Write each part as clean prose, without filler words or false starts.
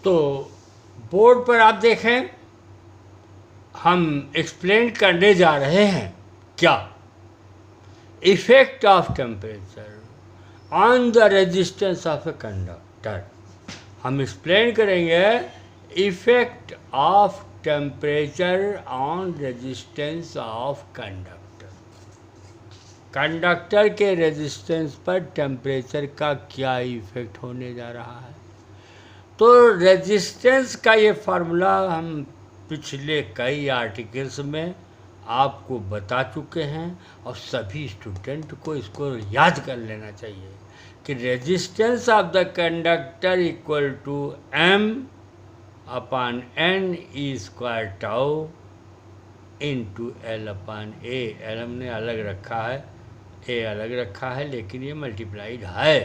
तो बोर्ड पर आप देखें, हम एक्सप्लेन करने जा रहे हैं क्या, effect of temperature on the resistance of a conductor. हम एक्सप्लेन करेंगे effect of temperature on resistance of conductor. Conductor के रेजिस्टेंस पर टेम्परेचर का क्या इफेक्ट होने जा रहा है। तो रेजिस्टेंस का ये फार्मूला हम पिछले कई आर्टिकल्स में आपको बता चुके हैं और सभी स्टूडेंट को इसको याद कर लेना चाहिए कि resistance of the conductor equal to m upon n e square tau into L upon A. L हमने अलग रखा है, ए अलग रखा है, लेकिन ये मल्टीप्लाइड है।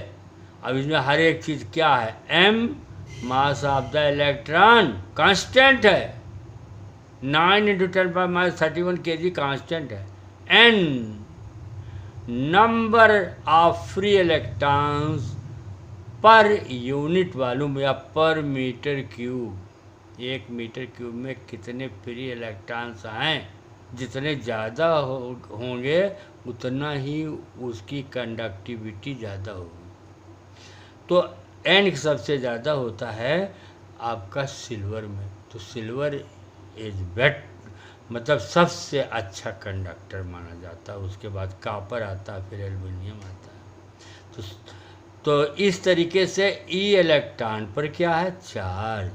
अब इसमें हर एक चीज़ क्या है, m mass of the electron constant है, 9 × 10⁻31 kg कांस्टेंट है, n number of free electrons per unit volume या पर मीटर क्यूब। 1 मीटर क्यूब में कितने फ्री इलेक्ट्रॉन्स हैं, जितने ज़्यादा होंगे उतना ही उसकी कंडक्टिविटी ज़्यादा होगी। तो n सबसे ज़्यादा होता है आपका सिल्वर में, तो सिल्वर इज बेट मतलब सबसे अच्छा कंडक्टर माना जाता है। उसके बाद कॉपर आता है, फिर एल्युमिनियम आता है। तो इस तरीके से ई इलेक्ट्रॉन पर क्या है, चार्ज।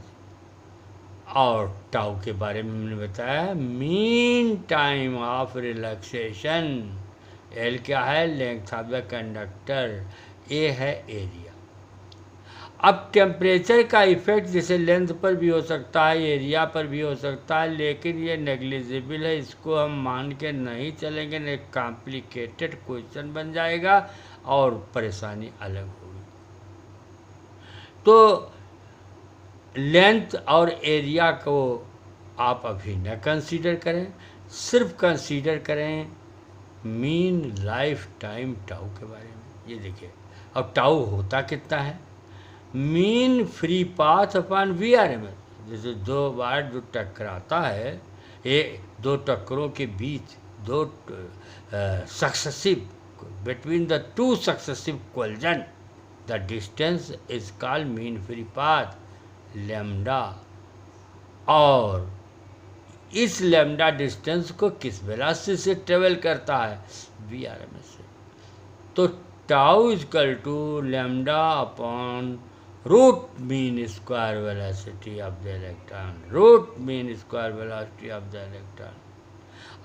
और टाउ के बारे में हमने बताया mean time of relaxation. L क्या है, लेंथ ऑफ द कंडक्टर, ए है एरिया। अब टेम्परेचर का इफेक्ट जैसे लेंथ पर भी हो सकता है, एरिया पर भी हो सकता है, लेकिन ये नेग्लिजिबल है, इसको हम मान के नहीं चलेंगे, नहीं कॉम्प्लिकेटेड क्वेश्चन बन जाएगा और परेशानी अलग होगी। तो लेंथ और एरिया को आप अभी न कंसीडर करें, सिर्फ कंसीडर करें मीन लाइफ टाइम टाउ के बारे में। ये देखिए, अब टाउ होता कितना है, mean free path upon V R M S. जैसे दो बार जो टकराता है, ये दो टक्करों के बीच दो successive between the two successive collision, the distance is called mean free path lambda. और इस लैम्डा डिस्टेंस को किस वेलोसिटी से ट्रेवल करता है, वी आर एम एस से। तो tau is equal to lambda upon root mean square velocity of the electron, root mean square velocity of the electron.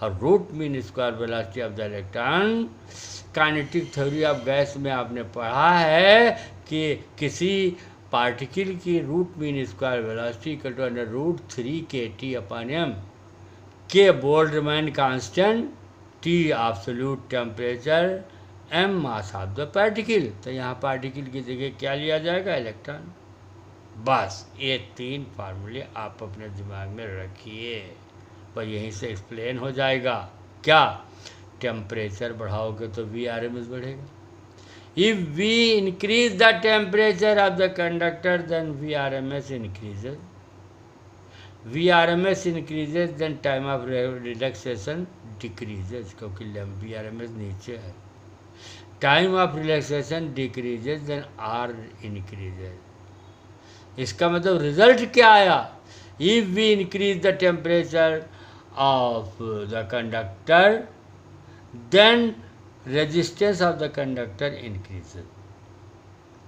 और root mean square velocity of the electron kinetic theory of gas में आपने पढ़ा है कि किसी particle की root mean square velocity equal to √3 kT/m, K Boltzmann constant, T absolute temperature, m mass of the particle. तो यहाँ particle की जगह क्या लिया जाएगा, इलेक्ट्रॉन। बस ये 3 फार्मूले आप अपने दिमाग में रखिए, पर यहीं से एक्सप्लेन हो जाएगा क्या, टेम्परेचर बढ़ाओगे तो VRMS बढ़ेगा। If we increase the temperature of the conductor then VRMS increases, VRMS increases then time of relaxation decreases, क्योंकि VRMS नीचे है। Time of relaxation decreases then R increases. इसका मतलब रिजल्ट क्या आया, if we increase the temperature of the conductor then resistance of the conductor increases.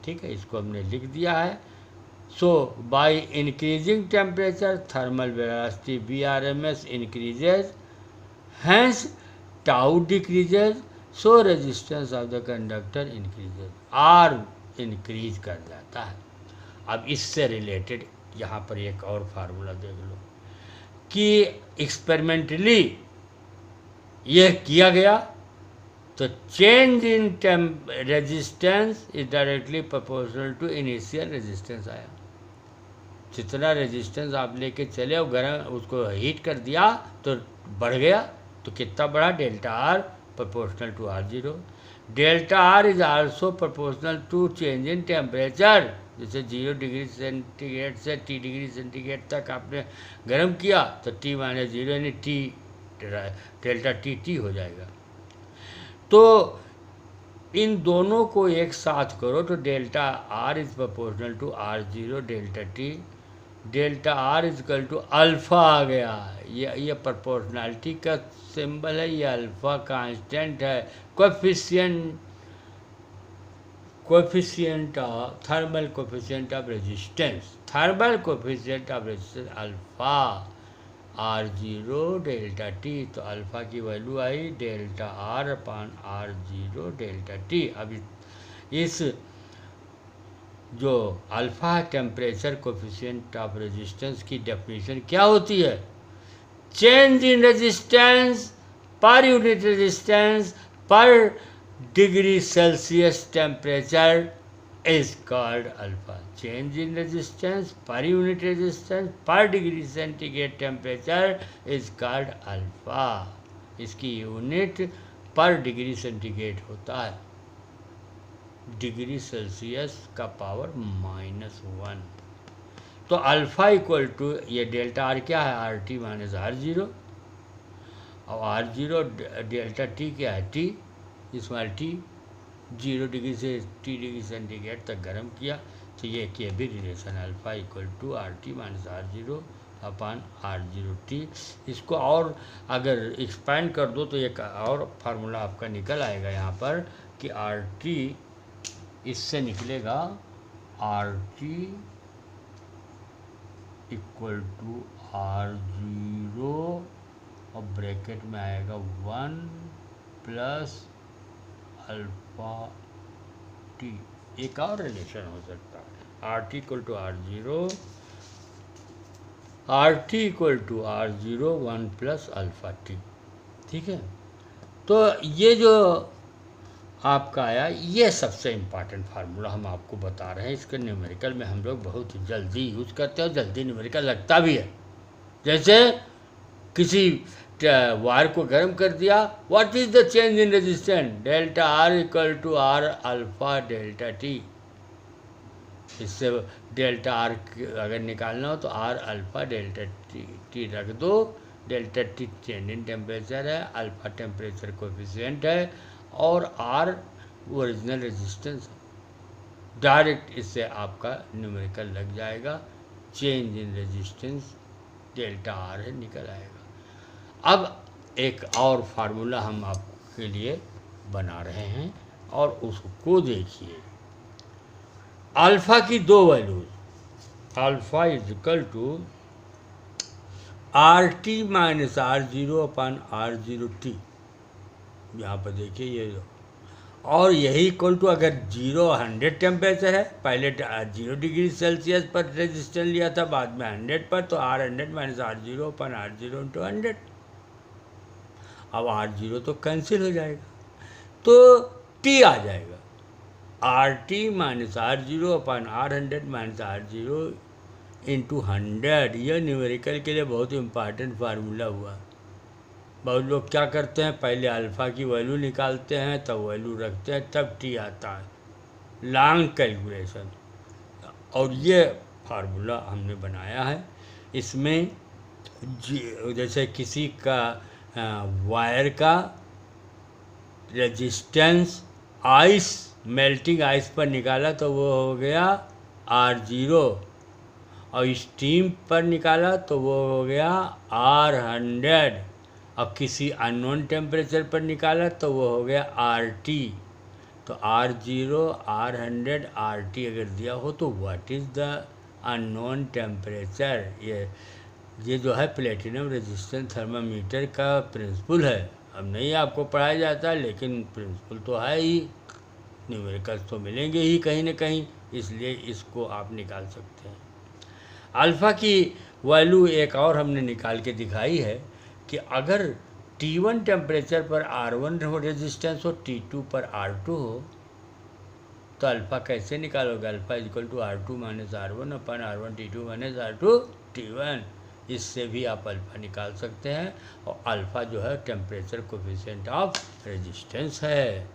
ठीक है, इसको हमने लिख दिया है। So by increasing temperature thermal velocity VRMS increases, hence tau decreases, so resistance of the conductor increases, R increase कर जाता है। अब इससे रिलेटेड यहाँ पर एक और फार्मूला देख लो कि एक्सपेरिमेंटली यह किया गया तो change in resistance is directly proportional to initial resistance आया। जितना रेजिस्टेंस आप लेके चले और गर्म उसको हीट कर दिया तो बढ़ गया, तो कितना बढ़ा, delta R proportional to R0. Delta R is also proportional to change in temperature जैसे 0 डिग्री सेंटीग्रेड से T डिग्री सेंटीग्रेड तक आपने गर्म किया तो T माइनस 0 यानी T डेल्टा T हो जाएगा। तो इन दोनों को एक साथ करो तो delta R is proportional to R0 delta T, delta R is equal to alpha आ गया। ये प्रोपोर्शनैलिटी का सिंबल है, ये अल्फ़ा कांस्टेंट है, coefficient of thermal coefficient of resistance, thermal coefficient of resistance alpha R0 delta T। तो alpha की value आई delta R upon R0 delta T। अब इस जो alpha temperature coefficient of resistance की डेफिनेशन क्या होती है? Change in resistance per unit resistance पर degree Celsius temperature is called alpha. Change in resistance per unit resistance per degree centigrade temperature is called alpha. इसकी unit पर degree centigrade होता है, degree Celsius का power -1। तो alpha equal to ये delta R क्या है? आर टी माइनस R0, और R0 डेल्टा टी क्या है? T, small T. 0 डिग्री से T डिग्री सेंटीग्रेड तक गर्म किया तो ये भी relation alpha equal to RT minus R0 upon R0 T। इसको और अगर एक्सपेंड कर दो तो एक और फार्मूला आपका निकल आएगा यहाँ पर कि RT इससे निकलेगा RT इक्वल टू R0 और ब्रैकेट में आएगा 1 प्लस अल्फ़ा T। एक और रिलेशन हो सकता है RT equal to R0, RT equal to R0 1 plus alpha T। ठीक है, तो ये जो आपका आया ये सबसे इम्पॉर्टेंट फार्मूला हम आपको बता रहे हैं। इसके न्यूमेरिकल में हम लोग बहुत जल्दी यूज़ करते हैं और जल्दी न्यूमेरिकल लगता भी है। जैसे किसी वायर को गर्म कर दिया, what is the change in resistance? Delta R equal to R alpha delta T। इससे डेल्टा R अगर निकालना हो तो R अल्फ़ा डेल्टा T रख दो। Delta T change in temperature है, अल्फ़ा टेम्परेचर कोएफिशिएंट है और R ओरिजिनल रेजिस्टेंस। डायरेक्ट इससे आपका न्यूमेरिकल लग जाएगा, change in resistance delta R है, निकल आएगा। अब एक और फार्मूला हम आपके लिए बना रहे हैं और उसको देखिए। अल्फ़ा की दो values, alpha is equal to RT minus R0 upon R0 T। यहाँ पर देखिए ये, और यही इक्वल टू अगर 100 टेम्परेचर है, पहले 0 डिग्री सेल्सियस पर रेजिस्टेंस लिया था, बाद में 100 पर, तो R100 माइनस R0 अपन R0 इंटू 100। अब R0 तो कैंसिल हो जाएगा तो T आ जाएगा, RT माइनस R0 अपन R100 माइनस R0 इंटू 100। यह न्यूमेरिकल के लिए बहुत इम्पॉर्टेंट फार्मूला हुआ। बहुत लोग क्या करते हैं, पहले अल्फ़ा की वैल्यू निकालते हैं, तब वैल्यू रखते हैं, तब T आता है, लॉन्ग कैलकुलेशन। और ये फार्मूला हमने बनाया है। इसमें जैसे किसी का वायर का रेजिस्टेंस आइस, मेल्टिंग आइस पर निकाला तो वो हो गया R0, और स्टीम पर निकाला तो वो हो गया R100, और किसी अननोन टेम्परेचर पर निकाला तो वो हो गया RT। तो R0, R100, RT अगर दिया हो तो what is the unknown temperature. ये जो है प्लेटिनम रेजिस्टेंस थर्मामीटर का प्रिंसिपल है। अब नहीं आपको पढ़ाया जाता लेकिन प्रिंसिपल तो है ही, न्यूमेरिकल्स तो मिलेंगे ही कहीं ना कहीं, इसलिए इसको आप निकाल सकते हैं। अल्फ़ा की वैल्यू एक और हमने निकाल के दिखाई है कि अगर T1 टेम्परेचर पर R1 हो रेजिस्टेंस हो, T2 पर R2 हो, तो अल्फ़ा कैसे निकालोगे? Alpha equal to R2 minus R1 upon R1 T2 minus R2 T1। इससे भी आप अल्फ़ा निकाल सकते हैं, और अल्फ़ा जो है टेम्परेचर कोएफिशिएंट ऑफ रेजिस्टेंस है।